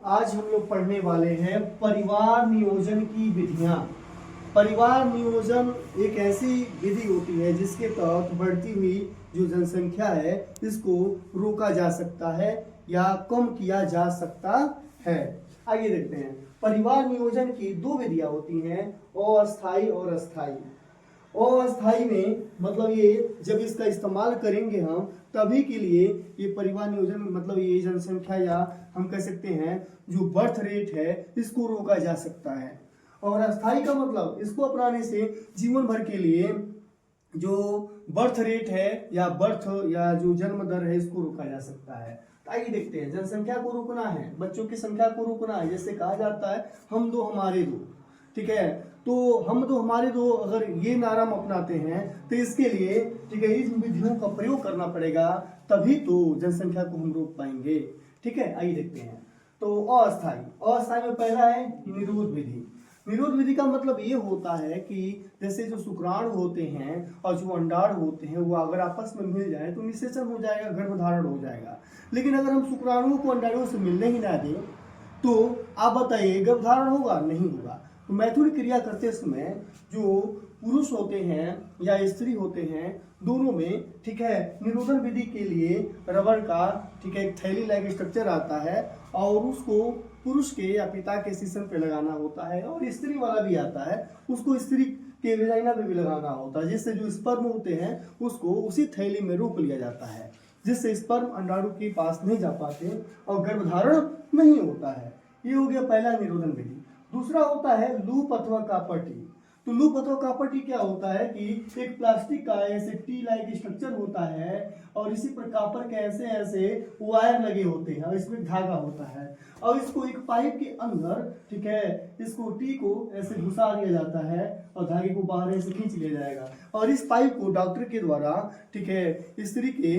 आज हम लोग पढ़ने वाले हैं परिवार नियोजन की विधियां। परिवार नियोजन एक ऐसी विधि होती है जिसके तहत बढ़ती हुई जो जनसंख्या है इसको रोका जा सकता है या कम किया जा सकता है। आइए देखते हैं। परिवार नियोजन की दो विधियां होती हैं, अस्थायी और अस्थायी। अस्थायी में मतलब ये जब इसका इस्तेमाल करेंगे हम तभी के लिए ये परिवार नियोजन मतलब ये जनसंख्या या हम कह सकते हैं जो बर्थ रेट है इसको रोका जा सकता है। और अस्थायी का मतलब इसको अपनाने से जीवन भर के लिए जो बर्थ रेट है या बर्थ या जो जन्म दर है इसको रोका जा सकता है। तो आइए देखते हैं। जनसंख्या को रोकना है, बच्चों की संख्या को रोकना है। जैसे कहा जाता है हम दो हमारे दो, ठीक है। तो हम दो हमारे दो अगर ये नारा हम अपनाते हैं तो इसके लिए ठीक है इन विधियों का प्रयोग करना पड़ेगा, तभी तो जनसंख्या को हम रोक पाएंगे। ठीक है, आइए देखते हैं। तो अस्थायी में पहला है निरोध विधि। निरोध विधि का मतलब ये होता है कि जैसे जो शुक्राणु होते हैं और जो अंडाणु होते हैं वो अगर आपस में मिल जाए तो निषेचन हो जाएगा, गर्भधारण हो जाएगा। लेकिन अगर हम शुक्राणुओं को अंडाणुओं से मिलने ही ना दें तो आप बताइए गर्भधारण होगा? नहीं होगा। तो मैथुन क्रिया करते समय जो पुरुष होते हैं या स्त्री होते हैं दोनों में ठीक है निरोधन विधि के लिए रबड़ का ठीक है एक थैली लाइक स्ट्रक्चर आता है और उसको पुरुष के या पिता के सीसन पे लगाना होता है, और स्त्री वाला भी आता है उसको स्त्री के वेजाइना पे भी लगाना होता है, जिससे जो स्पर्म होते हैं उसको उसी थैली में रोक लिया जाता है, जिससे स्पर्म अंडाणु के पास नहीं जा पाते और गर्भधारण नहीं होता है। ये हो गया पहला निरोधन विधि। दूसरा होता है लूप अथवा कॉपर टी। तो लूप अथवा कॉपर टी क्या होता है कि एक प्लास्टिक का ऐसे टी लाइक स्ट्रक्चर होता है और इसी पर कॉपर के ऐसे ऐसे वायर लगे होते हैं और इसमें धागा होता है और इसको एक पाइप के अंदर ठीक है इसको टी को ऐसे घुसा दिया जाता है और धागे को बाहर ऐसे खींच लिया जाएगा और इस पाइप को डॉक्टर के द्वारा ठीक है स्त्री के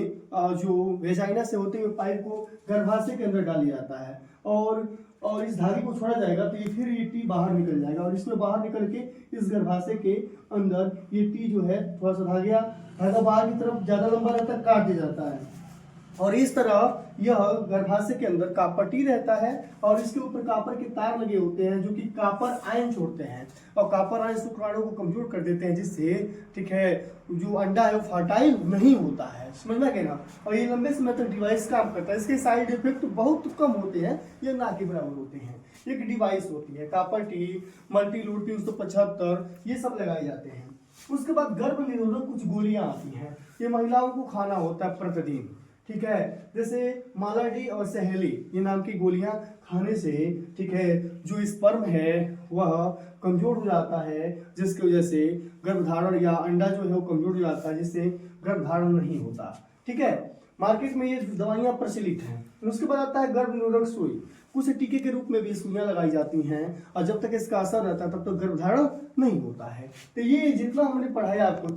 जो वेजाइना से होते हुए पाइप को गर्भाशय के अंदर डाल दिया जाता है और इस धागे को छोड़ा जाएगा तो ये फिर ये टी बाहर निकल जाएगा और इसमें बाहर निकल के इस गर्भाशय के अंदर ये टी जो है थोड़ा सा धागा बाहर की तरफ ज्यादा लंबा रहता है, काट दिया जाता है और इस तरह यह गर्भाशय के अंदर कॉपर टी रहता है और इसके ऊपर कॉपर के तार लगे होते हैं जो कि कॉपर आयन छोड़ते हैं और कॉपर आयन शुक्राणु को कमजोर कर देते हैं, जिससे ठीक है जो अंडा है वो फर्टाइल नहीं होता है। समझ में गया ना। और ये लंबे समय तक डिवाइस काम करता है। इसके साइड इफेक्ट बहुत कम होते हैं, ये ना के बराबर होते हैं। एक डिवाइस होती है कॉपर टी, मल्टीलूट 375 ये सब लगाए जाते हैं। उसके बाद गर्भ निरोधक कुछ गोलियां आती हैं, ये महिलाओं को खाना होता है प्रतिदिन, ठीक है। जैसे मालाडी और सहेली ये नाम की गोलियां खाने से ठीक है जो स्पर्म है वह कमजोर हो जाता है, जिसकी वजह से गर्भधारण या अंडा जो है वो कमजोर हो जाता है, जिससे गर्भधारण नहीं होता। ठीक है, मार्केट में ये दवाइयां प्रचलित हैं। उसके बाद आता है गर्भ निरोधक सुई। कुछ टीके के रूप में भी सुइयां लगाई जाती हैं और जब तक इसका असर रहता है तब तक गर्भधारण नहीं होता है। तो ये जितना हमने पढ़ाया आपको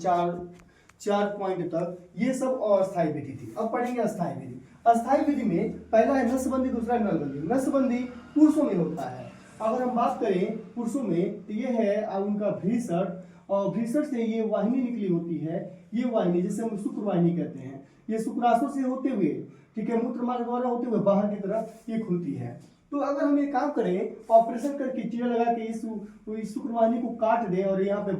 चार पॉइंट तक ये सब अस्थायी विधि थी। अब पढ़ेंगे अस्थायी विधि। अस्थायी विधि में पहला है नसबंदी, दूसरा है नलबंदी। नसबंदी पुरुषों में होता है। अगर हम बात करें पुरुषों में तो ये है उनका भ्रीषण और भ्रीषण से ये वाहिनी निकली होती है। ये वाहिनी जिसे हम शुक्र वाहिनी कहते हैं, ये शुक्राशय से होते हुए ठीक है मूत्र मार्ग द्वारा होते हुए बाहर की तरफ ये खुलती है। तो अगर हम ये काम करें ऑपरेशन करके टीरा लगा के इस शुक्र वाहिनी को काट दे और यहाँ पे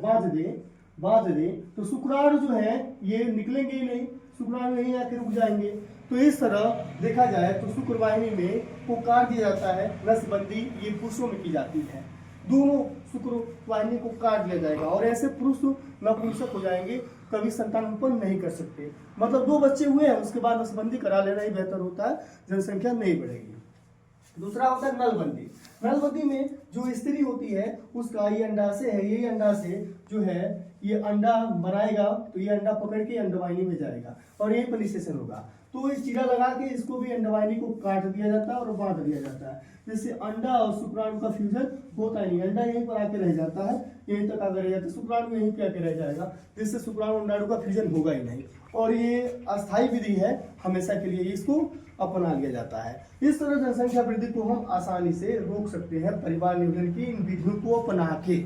बांध दे तो शुक्राणु जो है ये निकलेंगे ही नहीं, शुक्राणु यहीं आके रुक जाएंगे। तो इस तरह देखा जाए तो शुक्र वाहिनी में को काट दिया जाता है। नसबंदी ये पुरुषों में की जाती है, दोनों शुक्र वाहिनी को काट दिया जाएगा और ऐसे पुरुष नपुंसक हो जाएंगे, कभी संतान उत्पन्न नहीं कर सकते। मतलब 2 बच्चे हुए हैं उसके बाद नसबंदी करा लेना ही बेहतर होता है, जनसंख्या नहीं बढ़ेगी। दूसरा होता है नलबंदी। नलबंदी में जो स्त्री होती है उसका ये अंडाशय है, ये अंडाशय जो है ये अंडा बनाएगा तो ये अंडा पकड़ के अंडवाहिनी में जाएगा और यही पर निषेचन होगा। तो इस चीरा लगा के इसको भी अंडवाहिनी को काट दिया जाता है और बांध दिया जाता है, जिससे अंडा और शुक्राणु का फ्यूजन होता ही नहीं। अंडा यहीं पर आके रह जाता है, यहीं तक आकर रह जाता है, शुक्राणु यहीं पे आके रह जाएगा, जिससे शुक्राणु अंडाणु का फ्यूजन होगा ही नहीं। और ये अस्थायी विधि है, हमेशा के लिए इसको अपना लिया जाता है। इस तरह जनसंख्या वृद्धि को हम आसानी से रोक सकते हैं परिवार नियोजन की इन विधियों को अपना के।